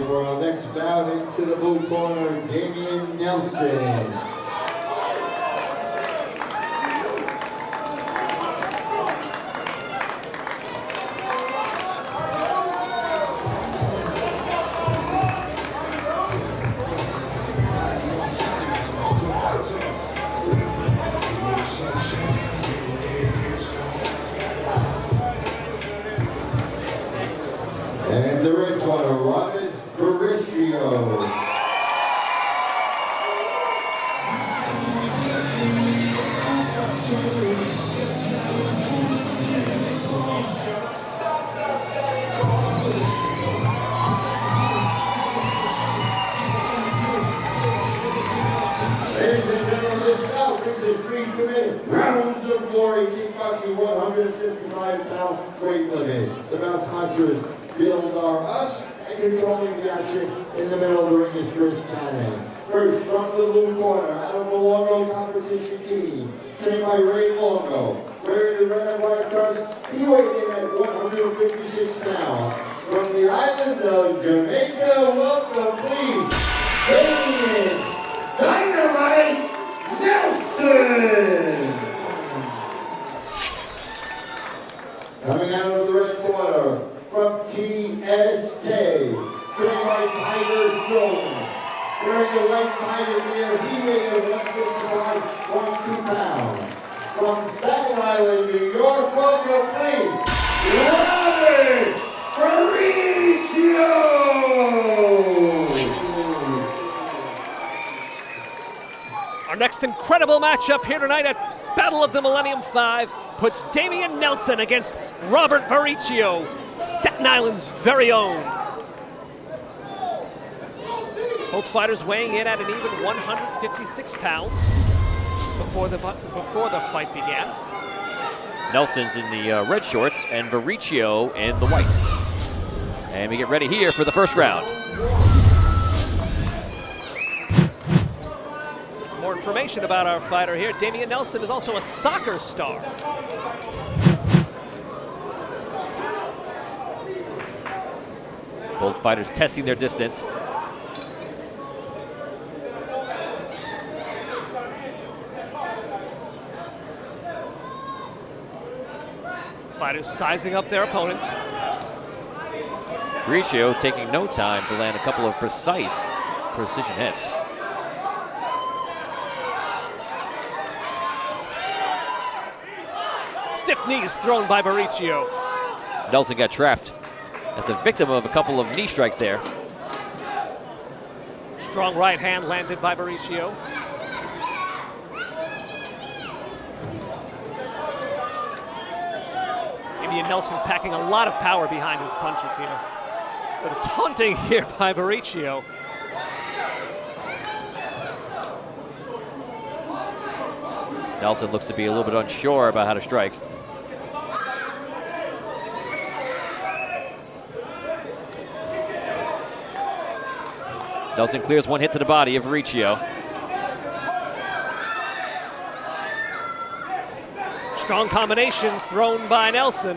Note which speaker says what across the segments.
Speaker 1: for our next bout into the blue corner, Damian Nelson. And the red corner, Varrichio. Ladies and gentlemen, this bout brings us 3 committed rounds of glory, kickboxing 155-pound weight limit. The bout sponsor is Build Our Us, and controlling the action in the middle of the ring is Chris Cannon. First, from the blue corner, out of the Longo competition team, trained by Ray Longo, wearing the red and white trunks, he weighed in at 156 pounds. From the island of Jamaica, welcome please, Damian Dynamite Nelson! Coming out of the red corner, from TSK, trained by Tiger Shulman. Wearing the white tiger gear, he weighed at 155.2 pounds. From Staten Island, New York, welcome please, Robert Varrichio!
Speaker 2: Our next incredible matchup here tonight at Battle of the Millennium 5 puts Damian Nelson against Robert Varrichio, Staten Island's very own. Both fighters weighing in at an even 156 pounds before the fight began.
Speaker 3: Nelson's in the red shorts and Varrichio in the white. And we get ready here for the first round.
Speaker 2: More information about our fighter here. Damian Nelson is also a soccer star.
Speaker 3: Both fighters testing their distance.
Speaker 2: Fighters sizing up their opponents.
Speaker 3: Varrichio taking no time to land a couple of precision hits.
Speaker 2: Stiff knees thrown by Varrichio.
Speaker 3: Nelson got trapped as a victim of a couple of knee strikes there.
Speaker 2: Strong right hand landed by Varrichio. Damian Nelson packing a lot of power behind his punches here. But a taunting here by Varrichio.
Speaker 3: Nelson looks to be a little bit unsure about how to strike. Nelson clears one hit to the body of Varrichio.
Speaker 2: Strong combination thrown by Nelson.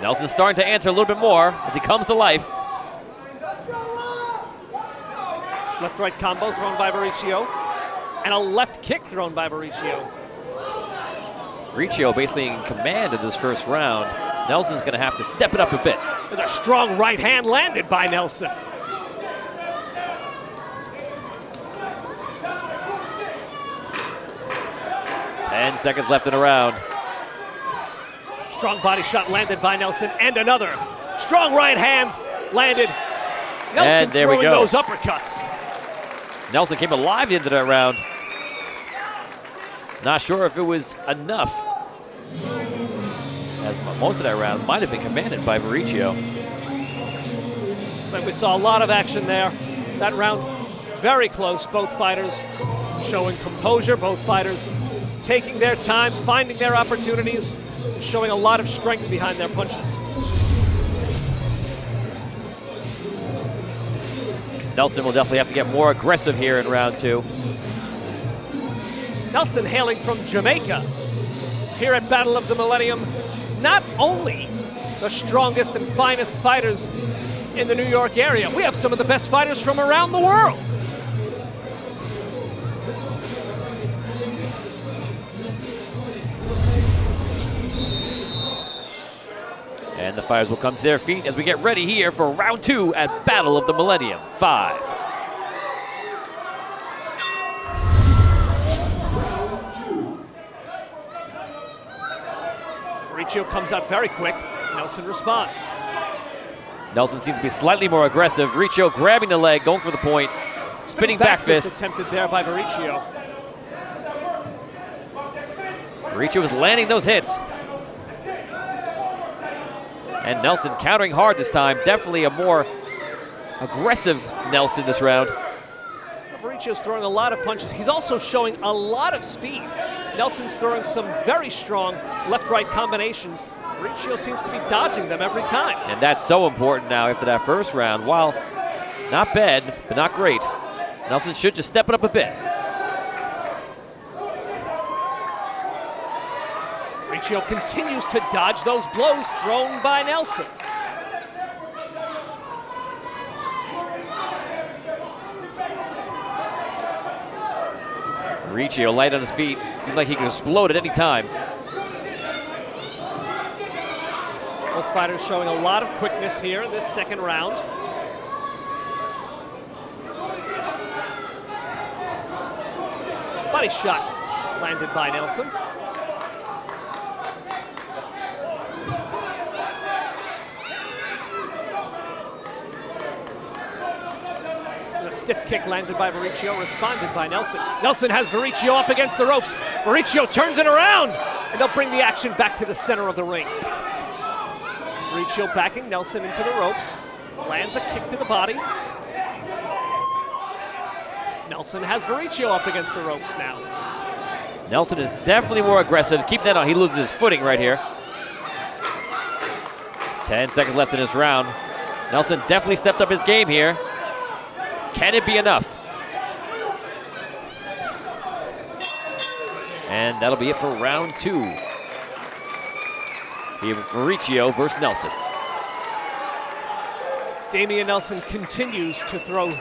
Speaker 3: Nelson's starting to answer a little bit more as he comes to life.
Speaker 2: Left-right combo thrown by Varrichio. And a left kick thrown by Varrichio.
Speaker 3: Varrichio basically in command of this first round. Nelson's going to have to step it up a bit.
Speaker 2: There's a strong right hand landed by Nelson.
Speaker 3: Ten seconds left in the round.
Speaker 2: Strong body shot landed by Nelson, and another. Strong right hand landed. Nelson
Speaker 3: and there we
Speaker 2: throwing
Speaker 3: go.
Speaker 2: those uppercuts.
Speaker 3: Nelson came alive into that round. Not sure if it was enough, as most of that round might have been commanded by Varrichio.
Speaker 2: But we saw a lot of action there. That round very close. Both fighters showing composure. Both fighters taking their time, finding their opportunities, showing a lot of strength behind their punches.
Speaker 3: Nelson will definitely have to get more aggressive here in round two.
Speaker 2: Nelson hailing from Jamaica here at Battle of the Millennium. Not only the strongest and finest fighters in the New York area. We have some of the best fighters from around the world.
Speaker 3: And the fighters will come to their feet as we get ready here for round 2 at Battle of the Millennium 5.
Speaker 2: Varrichio comes out very quick. Nelson responds.
Speaker 3: Nelson seems to be slightly more aggressive. Varrichio grabbing the leg, going for the point. Spinning back fist.
Speaker 2: Attempted there by Varrichio.
Speaker 3: Varrichio was landing those hits. And Nelson countering hard this time. Definitely a more aggressive Nelson this round.
Speaker 2: Varrichio's throwing a lot of punches. He's also showing a lot of speed. Nelson's throwing some very strong left-right combinations. Varrichio seems to be dodging them every time.
Speaker 3: And that's so important now after that first round. While not bad, but not great, Nelson should just step it up a bit.
Speaker 2: Varrichio continues to dodge those blows thrown by Nelson.
Speaker 3: Varrichio light on his feet. Seems like he can explode at any time.
Speaker 2: Both fighters showing a lot of quickness here in this second round. Body shot landed by Nelson. A stiff kick landed by Varrichio, responded by Nelson. Nelson has Varrichio up against the ropes. Varrichio turns it around, and they'll bring the action back to the center of the ring. Varrichio backing Nelson into the ropes, lands a kick to the body. Nelson has Varrichio up against the ropes now.
Speaker 3: Nelson is definitely more aggressive. Keep that on. He loses his footing right here. 10 seconds left in this round. Nelson definitely stepped up his game here. Can it be enough? And that'll be it for round 2. Varrichio versus Nelson.
Speaker 2: Damian Nelson continues to throw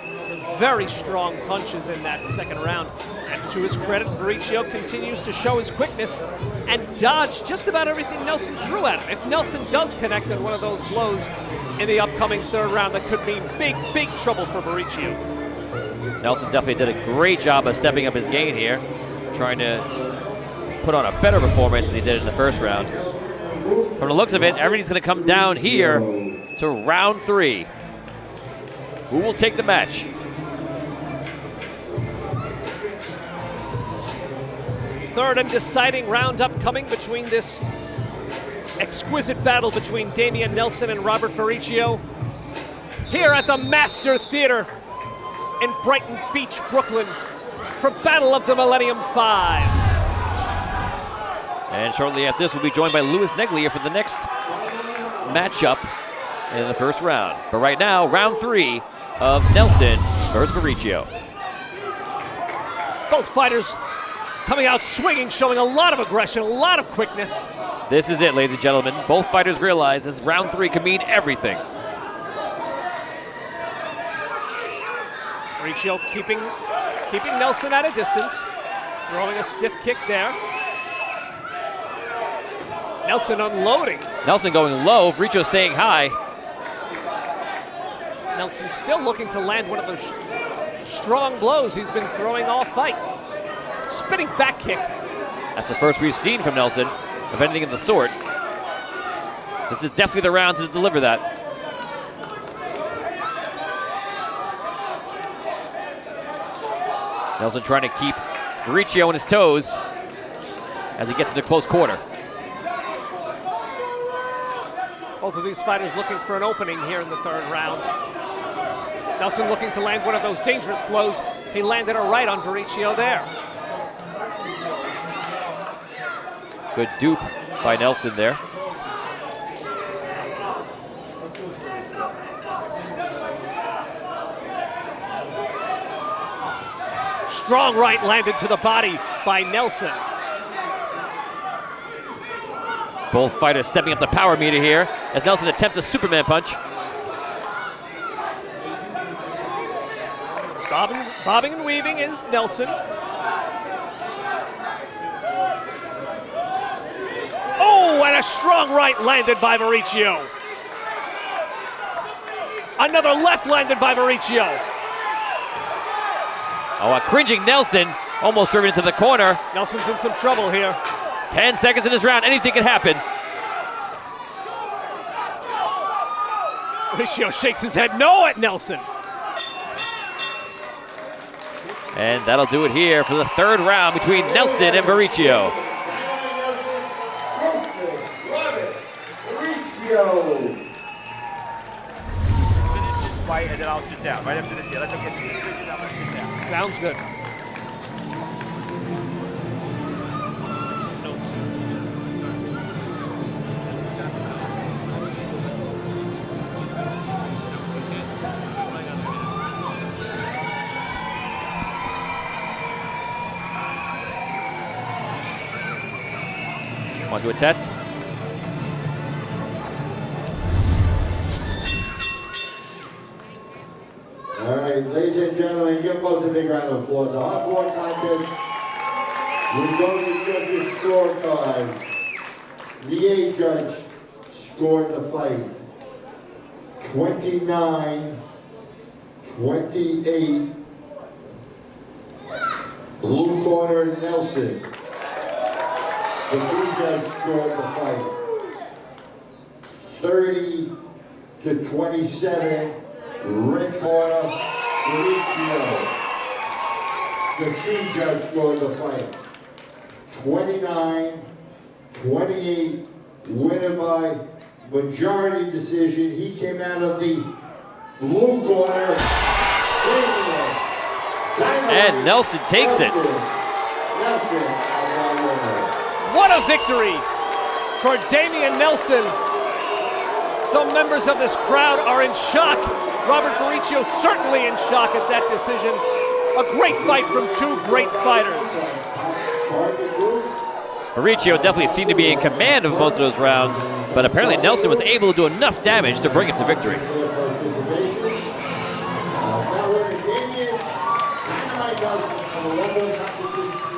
Speaker 2: very strong punches in that second round. And to his credit, Varrichio continues to show his quickness and dodge just about everything Nelson threw at him. If Nelson does connect on one of those blows in the upcoming third round, that could mean big, big trouble for Varrichio.
Speaker 3: Nelson definitely did a great job of stepping up his game here, trying to put on a better performance than he did in the first round. From the looks of it, everything's going to come down here to round 3. Who will take the match?
Speaker 2: Third and deciding round upcoming between this exquisite battle between Damian Nelson and Robert Varrichio here at the Master Theater in Brighton Beach, Brooklyn for Battle of the Millennium 5.
Speaker 3: And shortly after this, we'll be joined by Louis Neglia for the next matchup in the first round. But right now, round 3 of Nelson versus Varrichio.
Speaker 2: Both fighters coming out swinging, showing a lot of aggression, a lot of quickness.
Speaker 3: This is it, ladies and gentlemen. Both fighters realize this round 3 can mean everything.
Speaker 2: Varrichio keeping Nelson at a distance, throwing a stiff kick there. Nelson unloading.
Speaker 3: Nelson going low, Varrichio staying high.
Speaker 2: Nelson still looking to land one of those strong blows he's been throwing all fight. Spinning back kick.
Speaker 3: That's the first we've seen from Nelson of anything of the sort. This is definitely the round to deliver that. Nelson trying to keep Varrichio on his toes as he gets into close quarter.
Speaker 2: Both of these fighters looking for an opening here in the third round. Nelson looking to land one of those dangerous blows. He landed a right on Varrichio there.
Speaker 3: Good dupe by Nelson there.
Speaker 2: Strong right landed to the body by Nelson.
Speaker 3: Both fighters stepping up the power meter here as Nelson attempts a Superman punch.
Speaker 2: Bobbing and weaving is Nelson. Oh, and a strong right landed by Varrichio. Another left landed by Varrichio.
Speaker 3: Oh, a cringing Nelson, almost driven into the corner.
Speaker 2: Nelson's in some trouble here.
Speaker 3: 10 seconds in this round, anything can happen.
Speaker 2: Varrichio shakes his head no at Nelson.
Speaker 3: And that'll do it here for the third round between Nelson and Varrichio.
Speaker 4: Fight, and then I'll sit down. Right after this, let them get to the decision, I'm going to sit down.
Speaker 2: Sounds good.
Speaker 3: Want to do a test?
Speaker 1: All right, ladies and gentlemen, give both a big round of applause. A hard floor contest. We go to judges' scorecards. The A judge scored the fight 29-28. Blue corner, Nelson. The B judge scored the fight 30-27. Red corner, Varrichio. The C judge scored the fight 29-28. Winner by majority decision. He came out of the blue corner.
Speaker 3: And Nelson takes it.
Speaker 1: Nelson, our winner.
Speaker 2: What a victory for Damian Nelson. Some members of this crowd are in shock. Robert Varrichio certainly in shock at that decision. A great fight from two great fighters.
Speaker 3: Varrichio definitely seemed to be in command of most of those rounds, but apparently Nelson was able to do enough damage to bring it to victory.
Speaker 1: That winner, Damian Nelson, from the London competition.